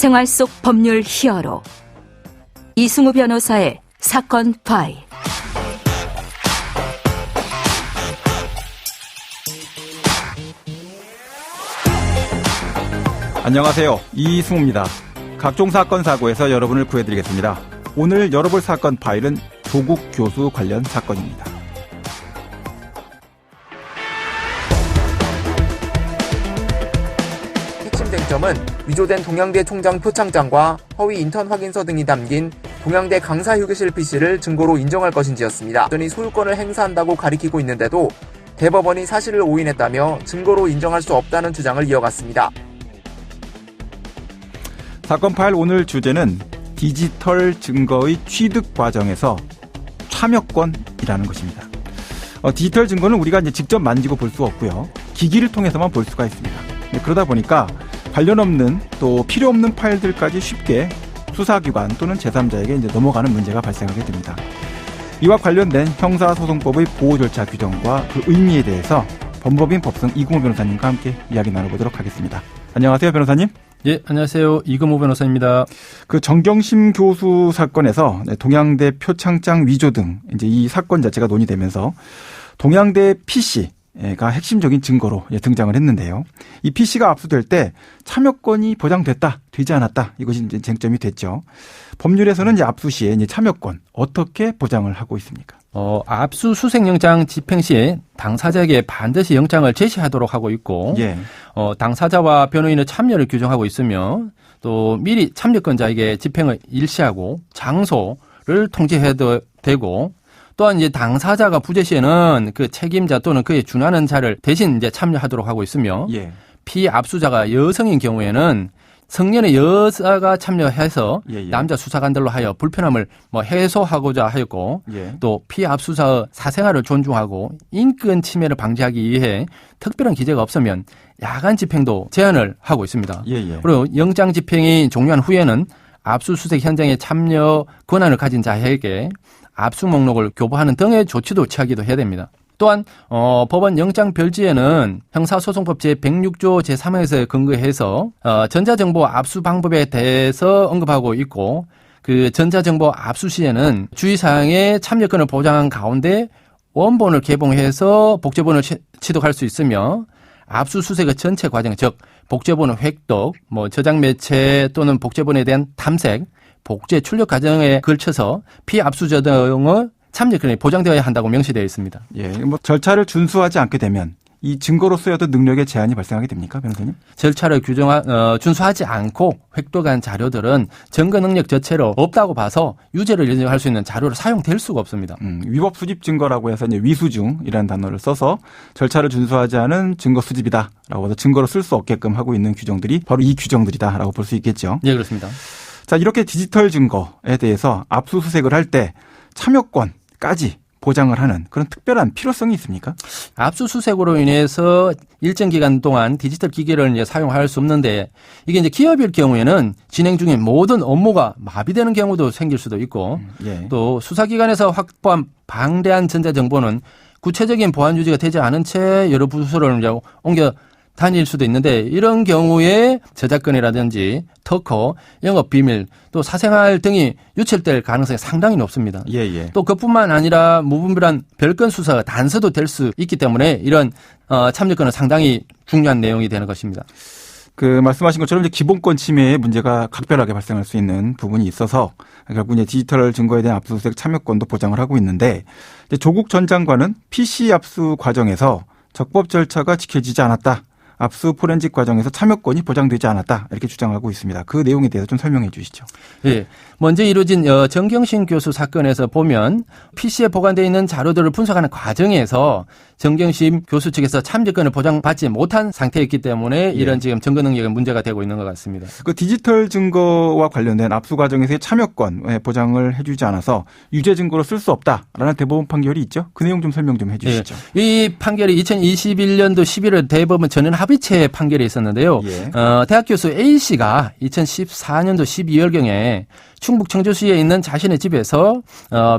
생활 속 법률 히어로 이승우 변호사의 사건 파일. 안녕하세요. 이승우입니다. 각종 사건 사고에서 여러분을 구해드리겠습니다. 오늘 열어볼 사건 파일은 조국 교수 관련 사건입니다. 핵심 쟁점은 위조된 동양대 총장 표창장과 허위 인턴 확인서 등이 담긴 동양대 강사 휴게실 PC를 증거로 인정할 것인지였습니다. 여전히 소유권을 행사한다고 가리키고 있는데도 대법원이 사실을 오인했다며 증거로 인정할 수 없다는 주장을 이어갔습니다. 사건 파일 오늘 주제는 디지털 증거의 취득 과정에서 참여권이라는 것입니다. 디지털 증거는 우리가 이제 직접 만지고 볼 수 없고요. 기기를 통해서만 볼 수가 있습니다. 그러다 보니까 관련 없는 또 필요 없는 파일들까지 쉽게 수사기관 또는 제3자에게 이제 넘어가는 문제가 발생하게 됩니다. 이와 관련된 형사소송법의 보호 절차 규정과 그 의미에 대해서 법무법인 법승 이금호 변호사님과 함께 이야기 나눠보도록 하겠습니다. 안녕하세요, 변호사님. 예, 안녕하세요. 이금호 변호사입니다. 그 정경심 교수 사건에서 동양대 표창장 위조 등 이제 이 사건 자체가 논의되면서 동양대 PC가 핵심적인 증거로 등장을 했는데요. 이 PC가 압수될 때 참여권이 보장됐다, 되지 않았다, 이것이 이제 쟁점이 됐죠. 법률에서는 이제 압수 시에 이제 참여권 어떻게 보장을 하고 있습니까? 압수수색영장 집행 시에 당사자에게 반드시 영장을 제시하도록 하고 있고, 예. 당사자와 변호인의 참여를 규정하고 있으며, 또 미리 참여권자에게 집행을 일시하고 장소를 통지해야 되고, 또한 이제 당사자가 부재 시에는 그 책임자 또는 그에 준하는 자를 대신 이제 참여하도록 하고 있으며, 예. 피압수자가 여성인 경우에는 성년의 여자가 참여해서 남자 수사관들로 하여 불편함을 해소하고자 하였고, 또 피압수자의 사생활을 존중하고 인권 침해를 방지하기 위해 특별한 기재가 없으면 야간 집행도 제한을 하고 있습니다. 그리고 영장 집행이 종료한 후에는 압수수색 현장에 참여 권한을 가진 자에게 압수 목록을 교부하는 등의 조치도 취하기도 해야 됩니다. 또한 법원 영장 별지에는 형사소송법 제106조 제3항에서 근거해서 전자정보 압수 방법에 대해서 언급하고 있고, 그 전자정보 압수 시에는 주의사항에 참여권을 보장한 가운데 원본을 개봉해서 복제본을 취득할 수 있으며, 압수수색의 전체 과정, 즉 복제본의 획득, 저장 매체 또는 복제본에 대한 탐색, 복제 출력 과정에 걸쳐서 피압수자 등의 참여권이 보장되어야 한다고 명시되어 있습니다. 절차를 준수하지 않게 되면 이 증거로서의 어떤 능력에 제한이 발생하게 됩니까, 변호사님? 절차를 준수하지 않고 획득한 자료들은 증거 능력 자체로 없다고 봐서 유죄를 인정할 수 있는 자료로 사용될 수가 없습니다. 위법 수집 증거라고 해서 이제 위수중이라는 단어를 써서 절차를 준수하지 않은 증거 수집이다라고 해서 증거로 쓸 수 없게끔 하고 있는 규정들이 바로 이 규정들이다라고 볼 수 있겠죠. 네, 그렇습니다. 자, 이렇게 디지털 증거에 대해서 압수수색을 할 때 참여권까지 보장을 하는 그런 특별한 필요성이 있습니까? 압수수색으로 인해서 일정 기간 동안 디지털 기기를 이제 사용할 수 없는데, 이게 이제 기업일 경우에는 진행 중인 모든 업무가 마비되는 경우도 생길 수도 있고, 또 수사기관에서 확보한 방대한 전자정보는 구체적인 보안 유지가 되지 않은 채 여러 부서를 이제 옮겨 다닐 수도 있는데, 이런 경우에 저작권이라든지 특허, 영업 비밀, 또 사생활 등이 유출될 가능성이 상당히 높습니다. 또 그뿐만 아니라 무분별한 별건 수사가 단서도 될 수 있기 때문에 이런 참여권은 상당히 중요한 내용이 되는 것입니다. 그 말씀하신 것처럼 이제 기본권 침해의 문제가 각별하게 발생할 수 있는 부분이 있어서 결국 이제 디지털 증거에 대한 압수수색 참여권도 보장을 하고 있는데, 이제 조국 전 장관은 PC 압수 과정에서 적법 절차가 지켜지지 않았다, 압수 포렌식 과정에서 참여권이 보장되지 않았다, 이렇게 주장하고 있습니다. 그 내용에 대해서 좀 설명해 주시죠. 예. 먼저 이루어진 정경심 교수 사건에서 보면 PC에 보관되어 있는 자료들을 분석하는 과정에서 정경심 교수 측에서 참여권을 보장받지 못한 상태였기 때문에 이런 지금 증거 능력에 문제가 되고 있는 것 같습니다. 그 디지털 증거와 관련된 압수 과정에서의 참여권 보장을 해주지 않아서 유죄 증거로 쓸 수 없다라는 대법원 판결이 있죠. 그 내용 좀 설명 좀 해 주시죠. 이 판결이 2021년도 11월 대법원 전원 합의체 판결이 있었는데요. 대학 교수 A씨가 2014년도 12월경에 충북 청주시에 있는 자신의 집에서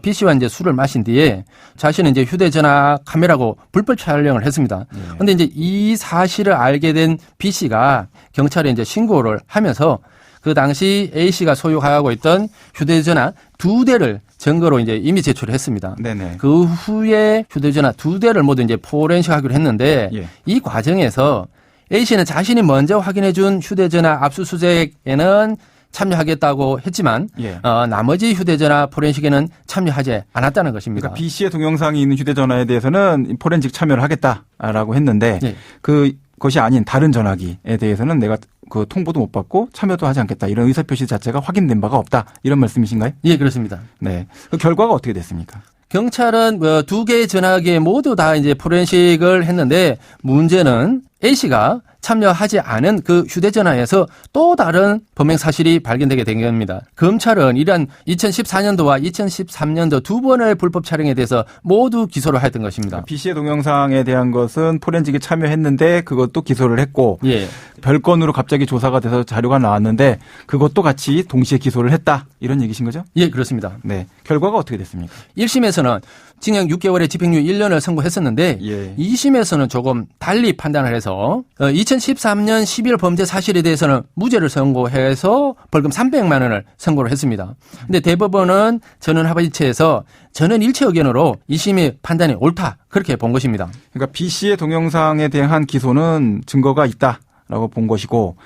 B씨와 이제 술을 마신 뒤에 자신은 이제 휴대전화 카메라고 불법 촬영을 했습니다. 그런데 이제 이 사실을 알게 된 B씨가 경찰에 이제 신고를 하면서 그 당시 A씨가 소유하고 있던 휴대전화 2대를 증거로 이제 이미 제출을 했습니다. 네네. 그 후에 휴대전화 2대를 모두 이제 포렌식하기로 했는데 예. 이 과정에서 A씨는 자신이 먼저 확인해 준 휴대전화 압수수색에는 참여하겠다고 했지만 예. 나머지 휴대전화 포렌식에는 참여하지 않았다는 것입니다. 그러니까 B씨의 동영상이 있는 휴대전화에 대해서는 포렌식 참여를 하겠다라고 했는데 예. 그것이 아닌 다른 전화기에 대해서는 내가 그 통보도 못 받고 참여도 하지 않겠다. 이런 의사표시 자체가 확인된 바가 없다. 이런 말씀이신가요? 예, 그렇습니다. 네. 그 결과가 어떻게 됐습니까? 경찰은 2개의 전화기에 모두 다 이제 포렌식을 했는데 문제는 A씨가 참여하지 않은 그 휴대전화에서 또 다른 범행 사실이 발견되게 된 겁니다. 검찰은 이러한 2014년도와 2013년도 두 번의 불법 촬영에 대해서 모두 기소를 했던 것입니다. B씨의 동영상에 대한 것은 포렌식에 참여했는데 그것도 기소를 했고 예. 별건으로 갑자기 조사가 돼서 자료가 나왔는데 그것도 같이 동시에 기소를 했다. 이런 얘기신 거죠? 예, 그렇습니다. 네. 결과가 어떻게 됐습니까? 1심에서는 징역 6개월에 집행유예 1년을 선고했었는데 예. 2심에서는 조금 달리 판단을 해서 2013년 12월 범죄 사실에 대해서는 무죄를 선고해서 벌금 300만 원을 선고를 했습니다. 근데 대법원은 전원합의체에서 전원일체 의견으로 2심의 판단이 옳다. 그렇게 본 것입니다. 그러니까 B씨의 동영상에 대한 기소는 증거가 있다라고 본 것이고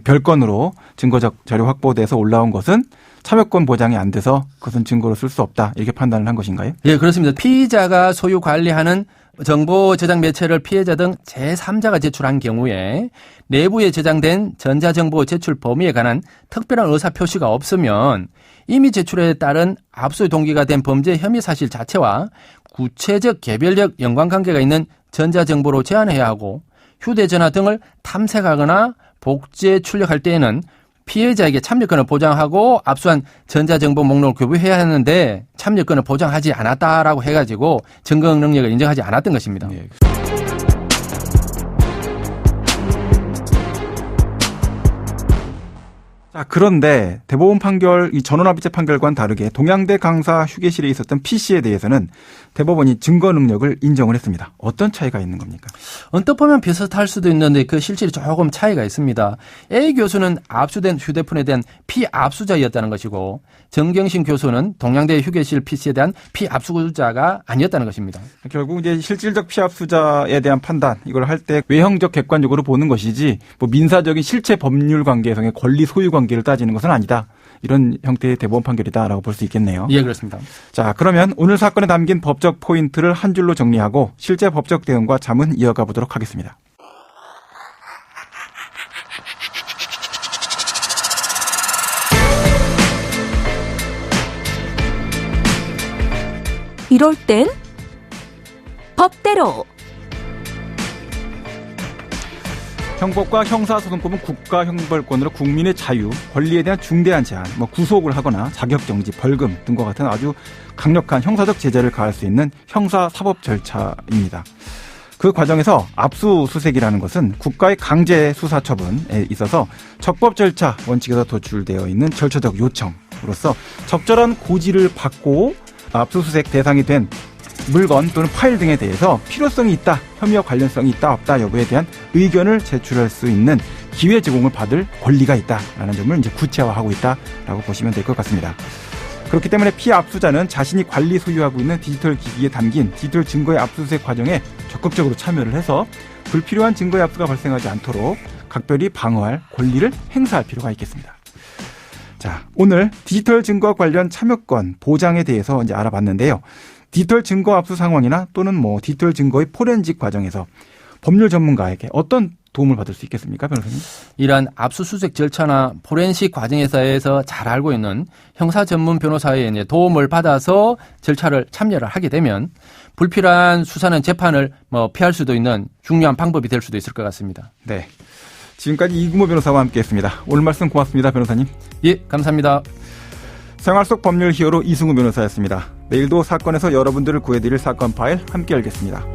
별건으로 증거적 자료 확보돼서 올라온 것은 참여권 보장이 안 돼서 그것은 증거로 쓸 수 없다. 이렇게 판단을 한 것인가요? 예, 그렇습니다. 피의자가 소유 관리하는 정보 저장 매체를 피해자 등 제3자가 제출한 경우에 내부에 저장된 전자정보 제출 범위에 관한 특별한 의사표시가 없으면 이미 제출에 따른 압수 동기가 된 범죄 혐의 사실 자체와 구체적 개별적 연관관계가 있는 전자정보로 제한해야 하고 휴대전화 등을 탐색하거나 복제 출력할 때에는 피해자에게 참여권을 보장하고 압수한 전자정보 목록을 교부해야 하는데 참여권을 보장하지 않았다라고 해가지고 증거 능력을 인정하지 않았던 것입니다. 네. 자, 그런데 대법원 판결, 이 전원합의체 판결과는 다르게 동양대 강사 휴게실에 있었던 P씨에 대해서는 대법원이 증거 능력을 인정을 했습니다. 어떤 차이가 있는 겁니까? 언뜻 보면 비슷할 수도 있는데 그 실질이 조금 차이가 있습니다. A 교수는 압수된 휴대폰에 대한 피압수자였다는 것이고 정경심 교수는 동양대 휴게실 P씨에 대한 피압수자가 아니었다는 것입니다. 결국 이제 실질적 피압수자에 대한 판단, 이걸 할 때 외형적 객관적으로 보는 것이지 뭐 민사적인 실체 법률 관계성의 권리 소유 관계를 따지는 것은 아니다. 이런 형태의 대법원 판결이다라고 볼 수 있겠네요. 예, 그렇습니다. 자, 그러면 오늘 사건에 담긴 법적 포인트를 한 줄로 정리하고 실제 법적 대응과 자문 이어가 보도록 하겠습니다. 이럴 땐 법대로. 형법과 형사소송법은 국가형벌권으로 국민의 자유, 권리에 대한 중대한 제한, 구속을 하거나 자격정지, 벌금 등과 같은 아주 강력한 형사적 제재를 가할 수 있는 형사사법 절차입니다. 그 과정에서 압수수색이라는 것은 국가의 강제 수사 처분에 있어서 적법 절차 원칙에서 도출되어 있는 절차적 요청으로서 적절한 고지를 받고 압수수색 대상이 된 물건 또는 파일 등에 대해서 필요성이 있다, 혐의와 관련성이 있다, 없다 여부에 대한 의견을 제출할 수 있는 기회 제공을 받을 권리가 있다라는 점을 이제 구체화하고 있다라고 보시면 될 것 같습니다. 그렇기 때문에 피압수자는 자신이 관리 소유하고 있는 디지털 기기에 담긴 디지털 증거의 압수수색 과정에 적극적으로 참여를 해서 불필요한 증거의 압수가 발생하지 않도록 각별히 방어할 권리를 행사할 필요가 있겠습니다. 자, 오늘 디지털 증거 관련 참여권 보장에 대해서 이제 알아봤는데요. 디지털 증거 압수 상황이나 또는 디지털 증거의 포렌식 과정에서 법률 전문가에게 어떤 도움을 받을 수 있겠습니까, 변호사님? 이러한 압수수색 절차나 포렌식 과정에서 잘 알고 있는 형사 전문 변호사의 이제 도움을 받아서 절차를 참여를 하게 되면 불필요한 수사는 재판을 피할 수도 있는 중요한 방법이 될 수도 있을 것 같습니다. 네. 지금까지 이금호 변호사와 함께했습니다. 오늘 말씀 고맙습니다, 변호사님. 예, 감사합니다. 생활 속 법률 히어로 이승우 변호사였습니다. 내일도 사건에서 여러분들을 구해드릴 사건 파일 함께 열겠습니다.